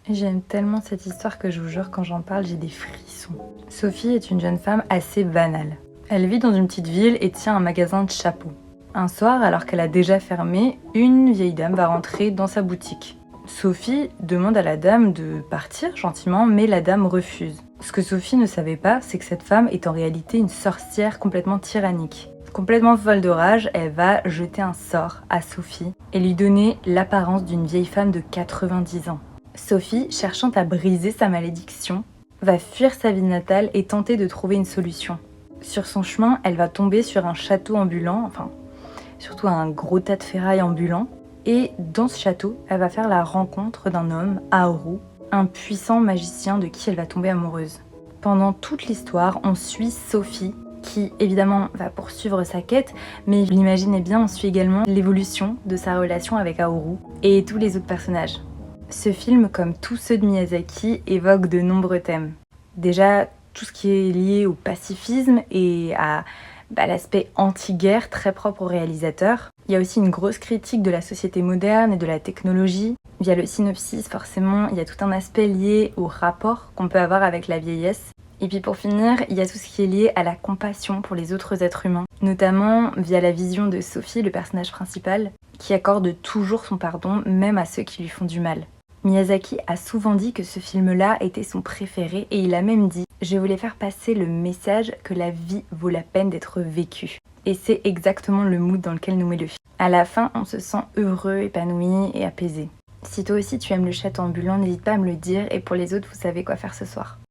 J'aime tellement cette histoire que je vous jure, quand j'en parle, j'ai des frissons. Sophie est une jeune femme assez banale. Elle vit dans une petite ville et tient un magasin de chapeaux. Un soir, alors qu'elle a déjà fermé, une vieille dame va rentrer dans sa boutique. Sophie demande à la dame de partir gentiment, mais la dame refuse. Ce que Sophie ne savait pas, c'est que cette femme est en réalité une sorcière complètement tyrannique. Complètement folle de rage, elle va jeter un sort à Sophie et lui donner l'apparence d'une vieille femme de 90 ans. Sophie, cherchant à briser sa malédiction, va fuir sa ville natale et tenter de trouver une solution. Sur son chemin, elle va tomber sur un château ambulant, enfin surtout un gros tas de ferraille ambulant. Et dans ce château, elle va faire la rencontre d'un homme, Aoru, un puissant magicien de qui elle va tomber amoureuse. Pendant toute l'histoire, on suit Sophie, qui évidemment va poursuivre sa quête, mais vous l'imaginez bien, on suit également l'évolution de sa relation avec Aoru et tous les autres personnages. Ce film, comme tous ceux de Miyazaki, évoque de nombreux thèmes. Déjà, tout ce qui est lié au pacifisme et à l'aspect anti-guerre très propre au réalisateur. Il y a aussi une grosse critique de la société moderne et de la technologie. Via le synopsis, forcément, il y a tout un aspect lié au rapport qu'on peut avoir avec la vieillesse. Et puis pour finir, il y a tout ce qui est lié à la compassion pour les autres êtres humains, notamment via la vision de Sophie, le personnage principal, qui accorde toujours son pardon, même à ceux qui lui font du mal. Miyazaki a souvent dit que ce film-là était son préféré et il a même dit « Je voulais faire passer le message que la vie vaut la peine d'être vécue ». Et c'est exactement le mood dans lequel nous met le film. À la fin, on se sent heureux, épanoui et apaisé. Si toi aussi tu aimes le chat ambulant, n'hésite pas à me le dire et pour les autres, vous savez quoi faire ce soir.